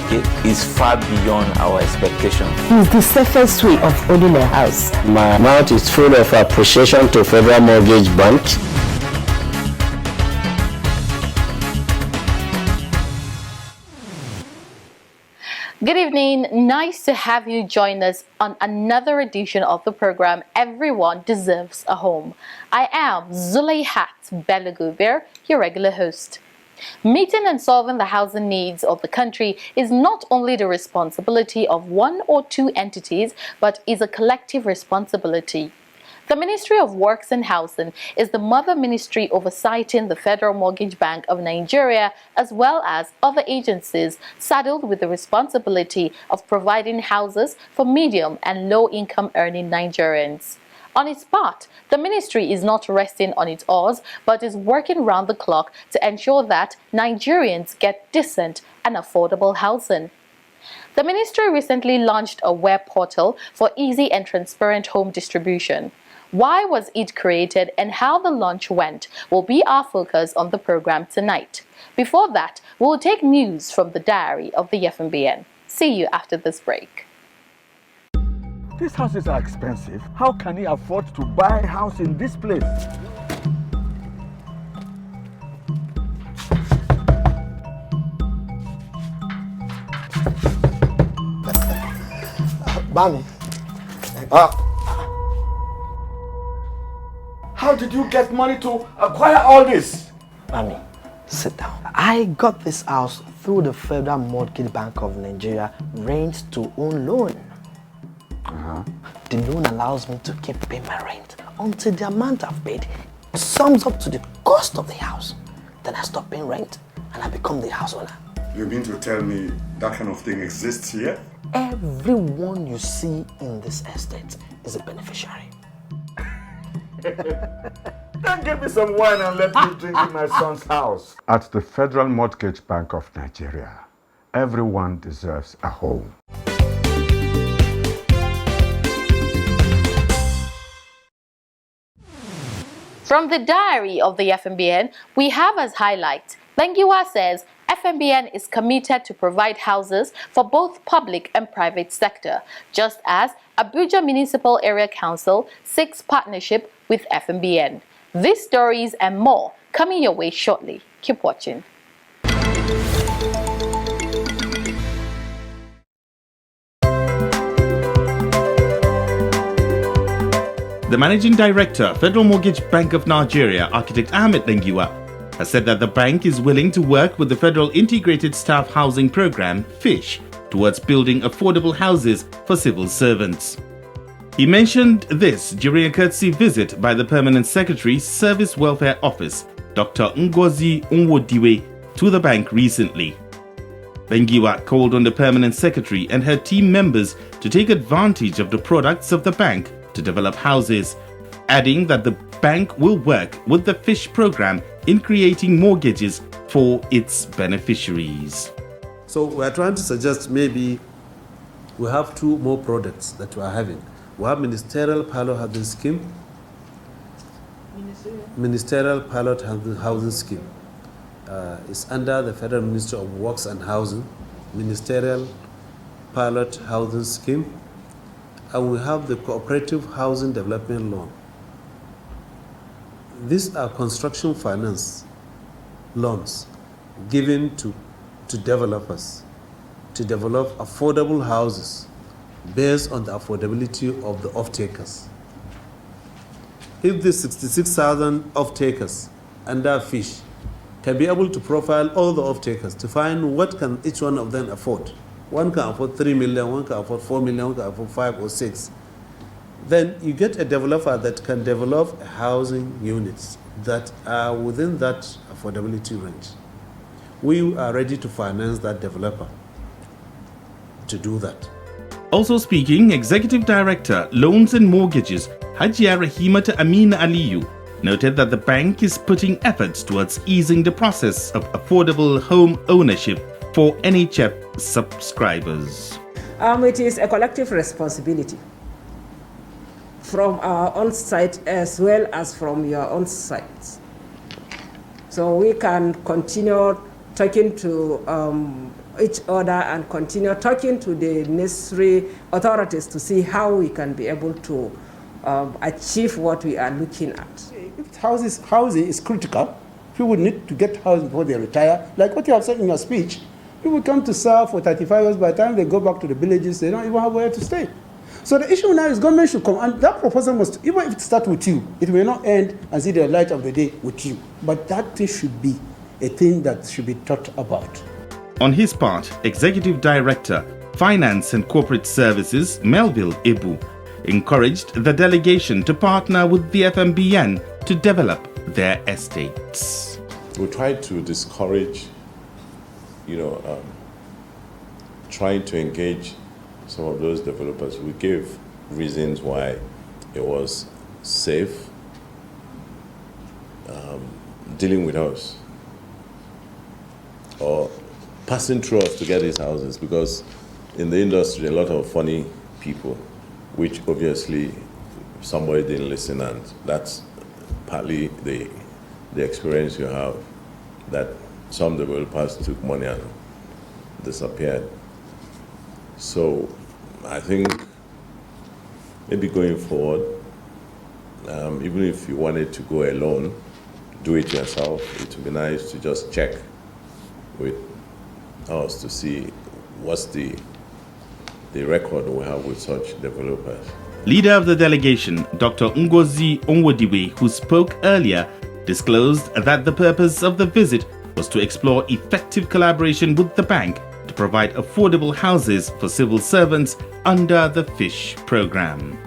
okay, is far beyond our expectation. It's the safest way of owning a house. My mouth is full of appreciation to Federal Mortgage Bank. Good evening. Nice to have you join us on another edition of the program, Everyone Deserves a Home. I am Zuleyhat Belagubir, your regular host. Meeting and solving the housing needs of the country is not only the responsibility of one or two entities, but is a collective responsibility. The Ministry of Works and Housing is the mother ministry oversighting the Federal Mortgage Bank of Nigeria, as well as other agencies saddled with the responsibility of providing houses for medium and low-income earning Nigerians. On its part, the ministry is not resting on its oars, but is working round the clock to ensure that Nigerians get decent and affordable housing. The ministry recently launched a web portal for easy and transparent home distribution. Why was it created and how the launch went will be our focus on the program tonight. Before that, we'll take news from the diary of the FMBN. See you after this break. These houses are expensive. How can he afford to buy a house in this place? Bami. How did you get money to acquire all this? Bami, sit down. I got this house through the Federal Mortgage Bank of Nigeria rent-to-own loan. The loan allows me to keep paying my rent until the amount I've paid sums up to the cost of the house. Then I stop paying rent and I become the house owner. You mean to tell me that kind of thing exists here? Everyone you see in this estate is a beneficiary. Then give me some wine and let me drink in my son's house. At the Federal Mortgage Bank of Nigeria, everyone deserves a home. From the diary of the FMBN, we have as highlight, Bengiwa says FMBN is committed to provide houses for both public and private sector, just as Abuja Municipal Area Council seeks partnership with FMBN. These stories and more coming your way shortly. Keep watching. The Managing Director, Federal Mortgage Bank of Nigeria, Architect Ahmed Bengiwa, has said that the bank is willing to work with the Federal Integrated Staff Housing Program, FISH, towards building affordable houses for civil servants. He mentioned this during a courtesy visit by the Permanent Secretary, Service Welfare Office, Dr. Ngozi Nwodiwe, to the bank recently. Bengiwa called on the Permanent Secretary and her team members to take advantage of the products of the bank to develop houses, adding that the bank will work with the FISH program in creating mortgages for its beneficiaries. So we are trying to suggest maybe we have two more products that we are having. We have Ministerial Pilot Housing Scheme. Ministerial Pilot Housing Scheme. It's under the Federal Ministry of Works and Housing. Ministerial Pilot Housing Scheme. And we have the Cooperative Housing Development Loan. These are construction finance loans given to developers to develop affordable houses based on the affordability of the off-takers. If the 66,000 off-takers under FISH can be able to profile all the off-takers to find what can each one of them afford. One can afford 3 million, one can afford 4 million, one can afford 5 or 6. Then you get a developer that can develop housing units that are within that affordability range. We are ready to finance that developer to do that. Also speaking, Executive Director, Loans and Mortgages, Hajia Rahimata Amina Aliyu, noted that the bank is putting efforts towards easing the process of affordable home ownership for NHF subscribers. It is a collective responsibility from our own side as well as from your own side. So we can continue talking to each other and continue talking to the necessary authorities to see how we can be able to achieve what we are looking at. If housing is critical, people need to get housing before they retire. Like what you have said in your speech, people come to serve for 35 years, by the time they go back to the villages, they don't even have where to stay. So the issue now is government should come, and that proposal must, even if it starts with you, it may not end and see the light of the day with you. But that thing should be a thing that should be thought about. On his part, Executive Director, Finance and Corporate Services, Melville Ibu, encouraged the delegation to partner with the FMBN to develop their estates. We tried to discourage, trying to engage some of those developers. We gave reasons why it was safe dealing with us or passing through us to get these houses, because in the industry, a lot of funny people, which obviously somebody didn't listen, and that's partly the experience you have, that some developers took money and disappeared. So I think maybe going forward, even if you wanted to go alone, do it yourself. It would be nice to just check with us to see what's the record we have with such developers. Leader of the delegation, Dr. Ngozi Onwodiwe, who spoke earlier, disclosed that the purpose of the visit was to explore effective collaboration with the bank to provide affordable houses for civil servants under the FISH program.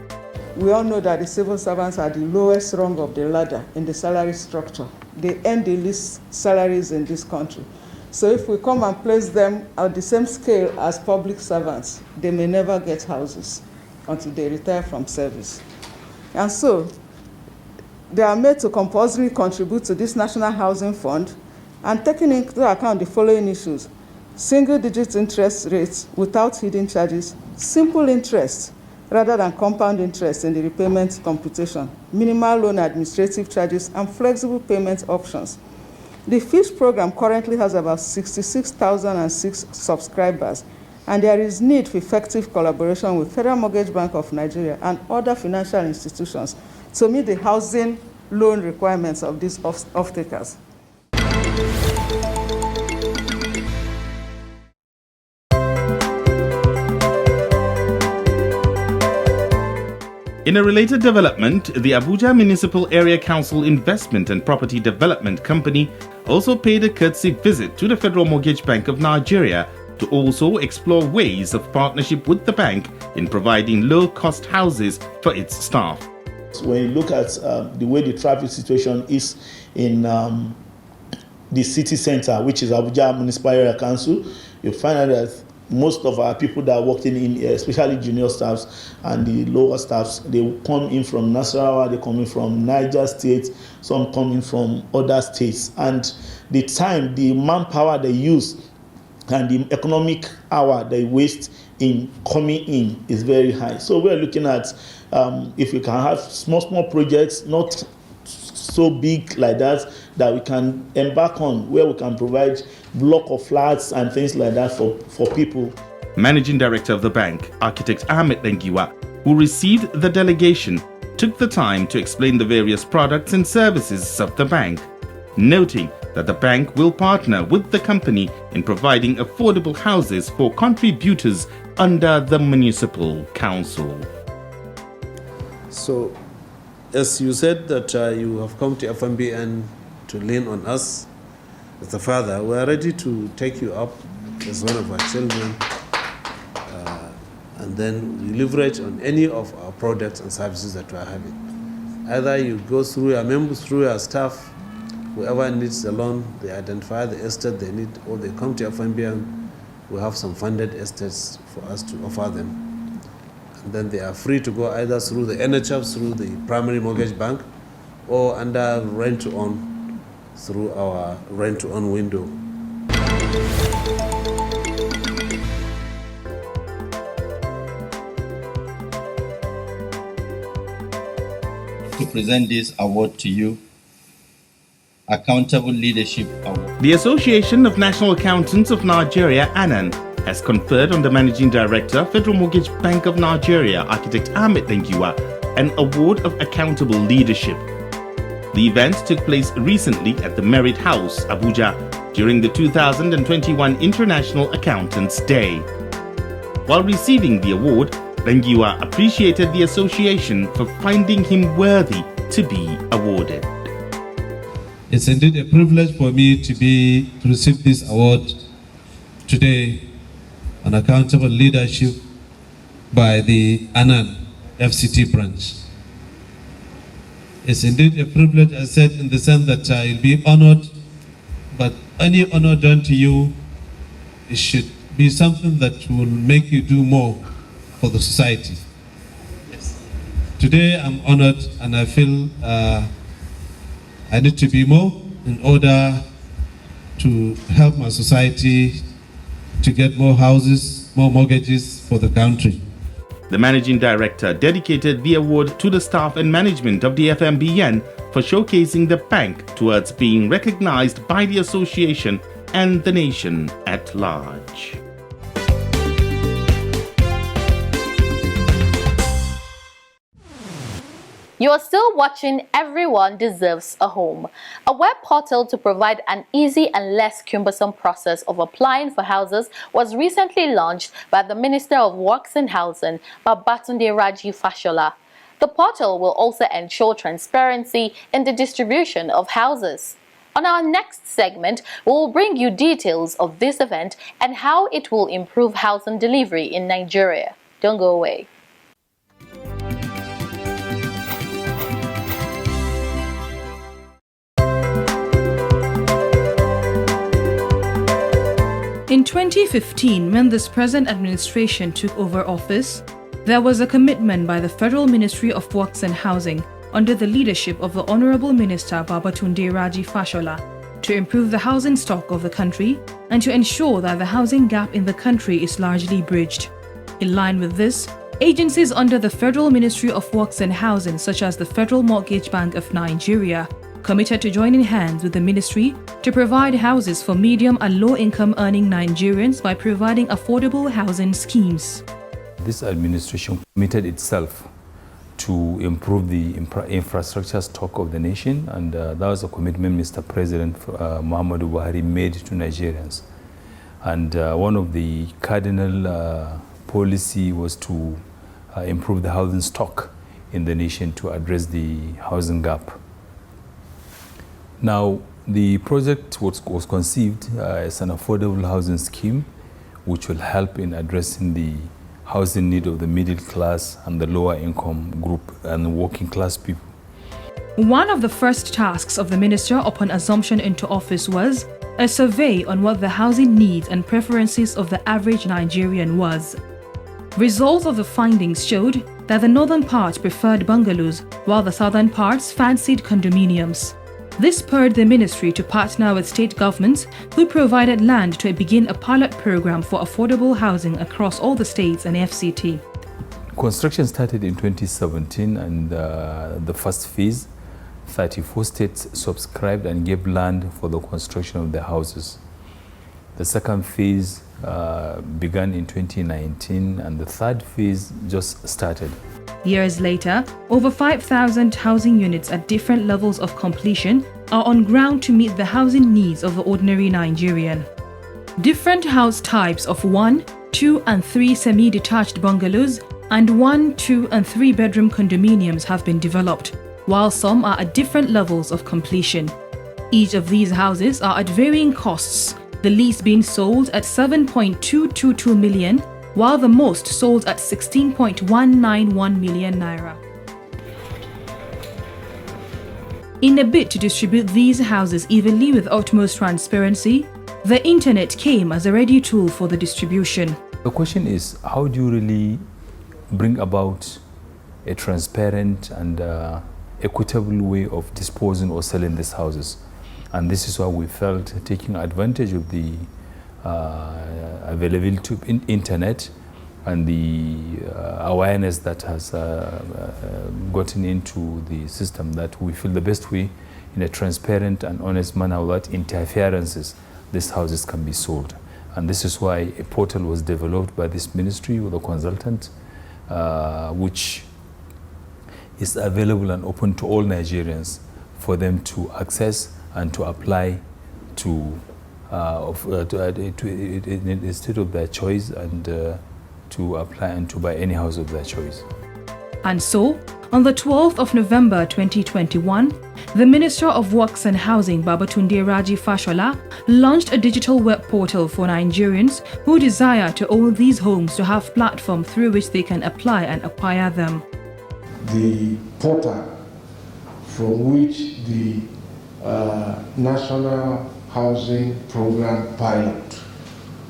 We all know that the civil servants are the lowest rung of the ladder in the salary structure. They earn the least salaries in this country. So if we come and place them at the same scale as public servants, they may never get houses until they retire from service. And so they are made to compulsorily contribute to this National Housing Fund, and taking into account the following issues: single-digit interest rates without hidden charges, simple interest rather than compound interest in the repayment computation, minimal loan administrative charges, and flexible payment options. The FISH program currently has about 66,006 subscribers, and there is need for effective collaboration with Federal Mortgage Bank of Nigeria and other financial institutions to meet the housing loan requirements of these off-takers. In a related development, the Abuja Municipal Area Council Investment and Property Development Company also paid a courtesy visit to the Federal Mortgage Bank of Nigeria to also explore ways of partnership with the bank in providing low-cost houses for its staff. When you look at the way the traffic situation is in the city center, which is Abuja Municipal Area Council, you find out that most of our people that are working in, especially junior staffs and the lower staffs, they come in from Nasarawa, they come in from Niger State, some coming from other states. And the time, the manpower they use and the economic hour they waste in coming in is very high. So we're looking at if we can have small projects, not so big like that we can embark on, where we can provide block of flats and things like that for people. Managing Director of the bank, Architect Ahmed Lengiwa, who received the delegation, took the time to explain the various products and services of the bank, noting that the bank will partner with the company in providing affordable houses for contributors under the Municipal Council. So, as you said that you have come to FMBN to lean on us as a father, we are ready to take you up as one of our children, and then we leverage on any of our products and services that we are having. Either you go through your members, through your staff, whoever needs a loan, they identify the estate they need, or they come to FMBN, we have some funded estates for us to offer them. And then they are free to go either through the NHF, through the primary mortgage bank, or under rent-to-own through our rent-to-own window. To present this award to you Accountable Leadership Award. The Association of National Accountants of Nigeria, ANAN, has conferred on the Managing Director, Federal Mortgage Bank of Nigeria, Architect Ahmed Lengiwa, an award of accountable leadership. The event took place recently at the Merit House, Abuja, during the 2021 International Accountants Day. While receiving the award, Lengiwa appreciated the association for finding him worthy to be awarded. It's indeed a privilege for me to receive this award today on accountable leadership by the ANAN FCT branch. It's indeed a privilege, I said, in the sense that I'll be honored, but any honor done to you, it should be something that will make you do more for the society. Today I'm honored and I feel I need to be more in order to help my society to get more houses, more mortgages for the country. The Managing Director dedicated the award to the staff and management of the FMWH for showcasing the bank towards being recognized by the association and the nation at large. You are still watching Everyone Deserves a Home, a web portal to provide an easy and less cumbersome process of applying for houses was recently launched by the Minister of Works and Housing, Babatunde Raji Fashola. The portal will also ensure transparency in the distribution of houses. On our next segment, we will bring you details of this event and how it will improve housing delivery in Nigeria. Don't go away. In 2015, when this present administration took over office, there was a commitment by the Federal Ministry of Works and Housing under the leadership of the Honorable Minister Babatunde Raji Fashola to improve the housing stock of the country and to ensure that the housing gap in the country is largely bridged. In line with this, agencies under the Federal Ministry of Works and Housing such as the Federal Mortgage Bank of Nigeria committed to joining hands with the ministry to provide houses for medium and low-income earning Nigerians by providing affordable housing schemes. This administration committed itself to improve the infrastructure stock of the nation, and that was a commitment Mr. President Muhammadu Buhari made to Nigerians. And one of the cardinal policy was to improve the housing stock in the nation to address the housing gap. Now, the project was conceived as an affordable housing scheme which will help in addressing the housing need of the middle class and the lower income group and working class people. One of the first tasks of the minister upon assumption into office was a survey on what the housing needs and preferences of the average Nigerian was. Results of the findings showed that the northern part preferred bungalows while the southern parts fancied condominiums. This spurred the ministry to partner with state governments who provided land to begin a pilot program for affordable housing across all the states and FCT. Construction started in 2017 and the first phase, 34 states subscribed and gave land for the construction of the houses. The second phase began in 2019 and the third phase just started. Years later, over 5,000 housing units at different levels of completion are on ground to meet the housing needs of the ordinary Nigerian. Different house types of 1, 2 and 3 semi-detached bungalows and 1, 2 and 3 bedroom condominiums have been developed, while some are at different levels of completion. Each of these houses are at varying costs, the least being sold at 7.222 million, while the most sold at 16.191 million naira. In a bid to distribute these houses evenly with utmost transparency, the internet came as a ready tool for the distribution. The question is, how do you really bring about a transparent and equitable way of disposing or selling these houses? And this is why we felt taking advantage of the availability of internet and the awareness that has gotten into the system, that we feel the best way in a transparent and honest manner without interferences, these houses can be sold. And this is why a portal was developed by this ministry with a consultant, which is available and open to all Nigerians for them to access and to apply to in the state of their choice, and to apply and to buy any house of their choice. And so, on the 12th of November 2021, the Minister of Works and Housing, Babatunde Raji Fashola, launched a digital web portal for Nigerians who desire to own these homes to have platform through which they can apply and acquire them. The portal from which the National Housing Program pilot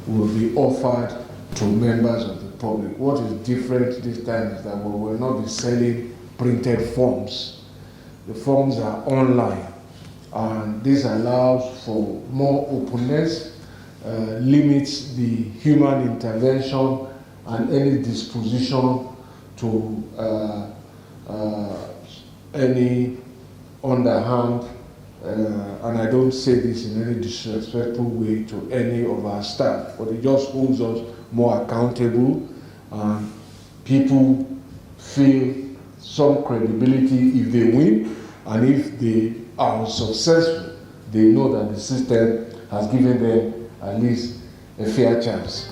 will be offered to members of the public. What is different this time is that we will not be selling printed forms. The forms are online, and this allows for more openness, limits the human intervention and any disposition to any underhand, and I don't say this in any disrespectful way to any of our staff, but it just holds us more accountable, and people feel some credibility if they win, and if they are successful, they know that the system has given them at least a fair chance.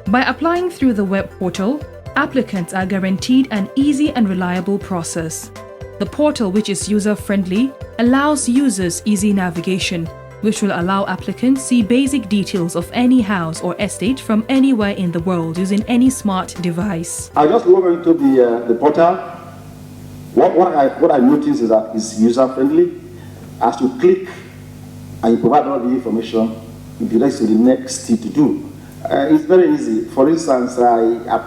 By applying through the web portal, applicants are guaranteed an easy and reliable process. The portal, which is user-friendly, allows users easy navigation, which will allow applicants see basic details of any house or estate from anywhere in the world using any smart device. I just log into the portal. What I notice is that it's user-friendly. As you click and you provide all the information, it directs to the next thing to do. It's very easy. For instance, I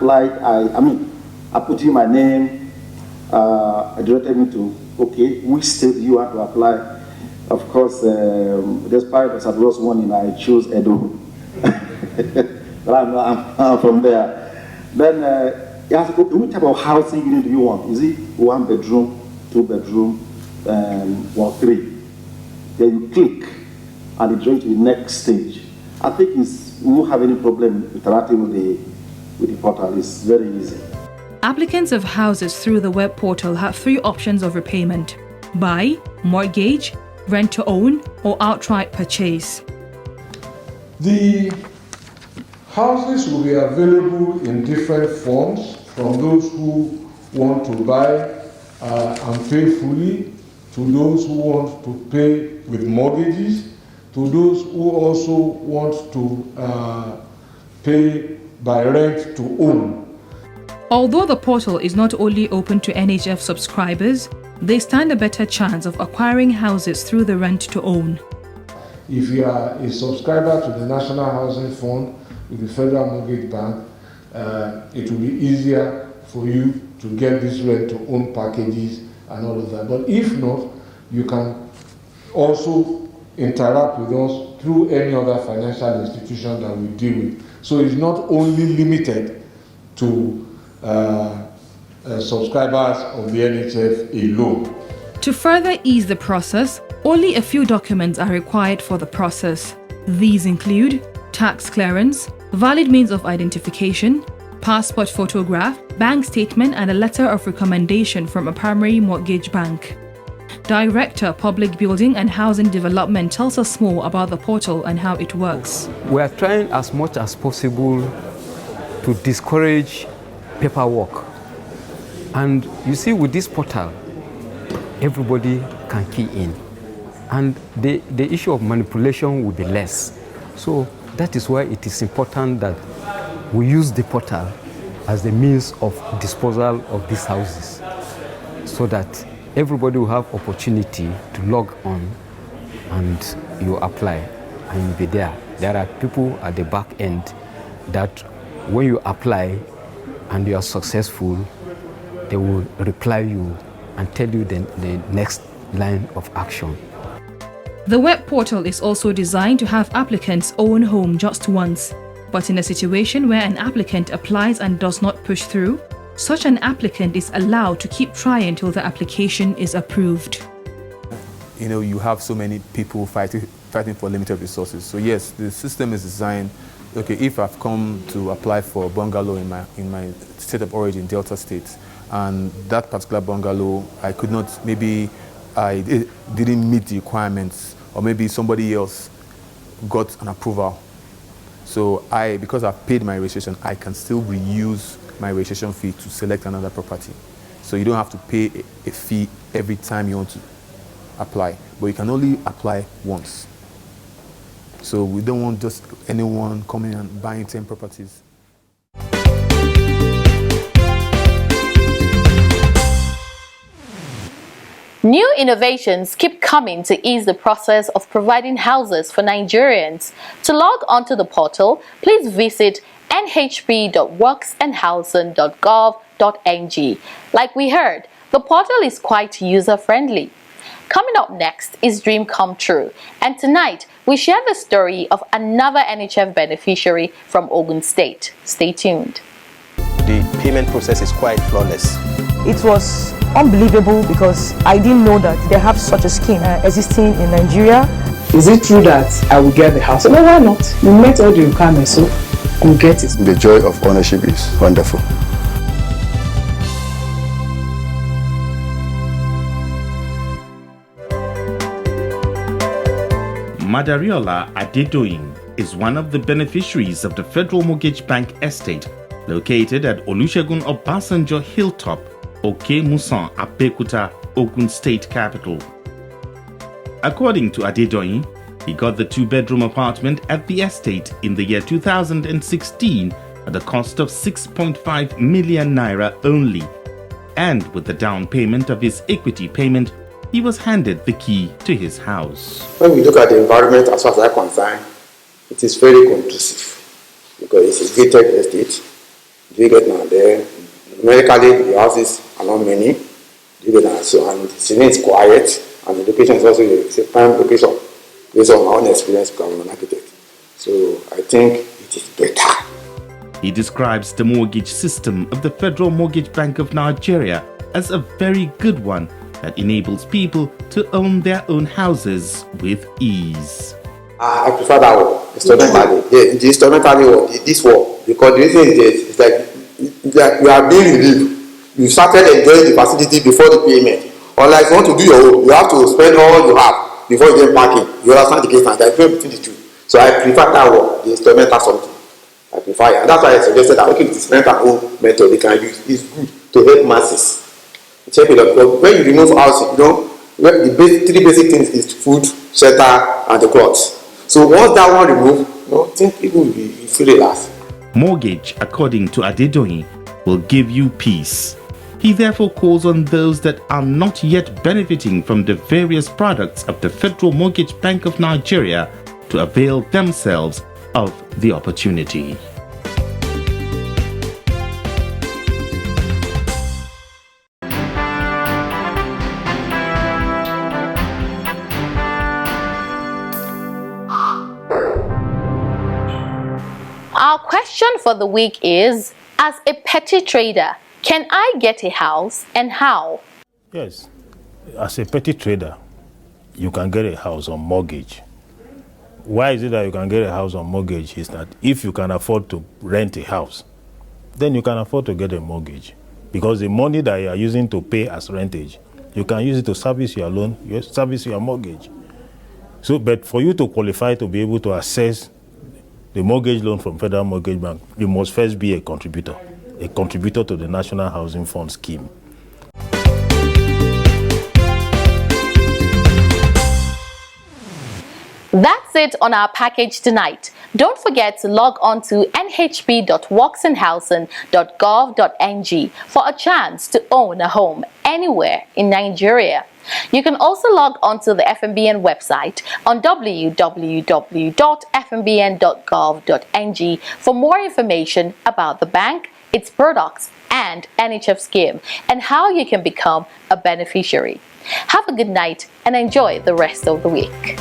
put in my name. It directed me to, okay, which state you want to apply. Of course, despite the surplus warning, I chose Edo. I'm from there. Then you ask, okay, which type of housing unit do you want? Is it 1 bedroom, 2 bedroom, or 3? Then you click, and it goes to the next stage. I think we won't have any problem interacting with the portal. It's very easy. Applicants of houses through the web portal have 3 options of repayment: buy, mortgage, rent to own, or outright purchase. The houses will be available in different forms, from those who want to buy and pay fully, to those who want to pay with mortgages, to those who also want to pay by rent to own. Although the portal is not only open to NHF subscribers, they stand a better chance of acquiring houses through the rent to own. If you are a subscriber to the National Housing Fund with the Federal Mortgage Bank, it will be easier for you to get these rent to own packages and all of that. But if not, you can also interact with us through any other financial institution that we deal with. So it's not only limited to subscribers of the NHF alone. To further ease the process, only a few documents are required for the process. These include tax clearance, valid means of identification, passport photograph, bank statement, and a letter of recommendation from a primary mortgage bank. Director, Public Building and Housing Development tells us more about the portal and how it works. We are trying as much as possible to discourage paperwork. And you see, with this portal, everybody can key in. And the issue of manipulation will be less. So that is why it is important that we use the portal as the means of disposal of these houses, so that everybody will have opportunity to log on and you apply and you'll be there. There are people at the back end that when you apply and you are successful, they will reply you and tell you the next line of action. The web portal is also designed to have applicants own home just once. But in a situation where an applicant applies and does not push through, such an applicant is allowed to keep trying till the application is approved. you have so many people fighting for limited resources. So yes, the system is designed, okay, if I've come to apply for a bungalow in my state of origin, Delta State, and that particular bungalow, I could not, maybe I didn't meet the requirements, or maybe somebody else got an approval. So because I've paid my registration, I can still reuse my registration fee to select another property. So you don't have to pay a fee every time you want to apply, but you can only apply once. So we don't want just anyone coming and buying 10 properties. New innovations keep coming to ease the process of providing houses for Nigerians. To log onto the portal, please visit nhb.worksandhousing.gov.ng. Like we heard, the portal is quite user-friendly. Coming up next is Dream Come True, and tonight we share the story of another NHF beneficiary from Ogun State. Stay tuned. The payment process is quite flawless. It was unbelievable because I didn't know that they have such a scheme existing in Nigeria. Is it true that I will get the house? No, why not? You met all the requirements, so you'll get it. The joy of ownership is wonderful. Madariola Adedoyin is one of the beneficiaries of the Federal Mortgage Bank estate located at Olusegun Obasanjo Hilltop, Oke Musan, Apekuta, Ogun State capital. According to Adedoyin, he got the 2-bedroom apartment at the estate in the year 2016 at the cost of 6.5 million naira only. And with the down payment of his equity payment, he was handed the key to his house. When we look at the environment as far as I'm concerned, it is very conducive because it's a gated estate. You get now there. Numerically, the houses are not many. You get now, so and the is quiet, and the location is also a prime location based on my own experience becoming an architect. So I think it is better. He describes the mortgage system of the Federal Mortgage Bank of Nigeria as a very good one that enables people to own their own houses with ease. I prefer that one, instrumentally. The instrumentally one, this one, because the reason is this, it's like you are being relieved. You started enjoying the facility before the payment. Unlike you want to do your own, you have to spend all you have before you get parking. You understand the case now, there is no between the two. So I prefer that one, the instrumental something. I prefer it. And that's why I suggested that okay, the instrumental own method they can use is good to help masses. Check it out. When you remove housing, the 3 basic things is food, shelter, and the clothes. So once that one removed, I think people will feel relaxed. Mortgage, according to Adedoyin, will give you peace. He therefore calls on those that are not yet benefiting from the various products of the Federal Mortgage Bank of Nigeria to avail themselves of the opportunity. Our question for the week is, as a petty trader, can I get a house and how? Yes, as a petty trader, you can get a house on mortgage. Why is it that you can get a house on mortgage? Is that if you can afford to rent a house, then you can afford to get a mortgage. Because the money that you are using to pay as rentage, you can use it to service your loan, service your mortgage. So, but for you to qualify to be able to access the mortgage loan from Federal Mortgage Bank, you must first be a contributor to the National Housing Fund scheme. That's it on our package tonight. Don't forget to log on to nhb.worksandhousing.gov.ng for a chance to own a home anywhere in Nigeria. You can also log on to the FMBN website on www.fmbn.gov.ng for more information about the bank, its products, and NHF scheme, and how you can become a beneficiary. Have a good night and enjoy the rest of the week.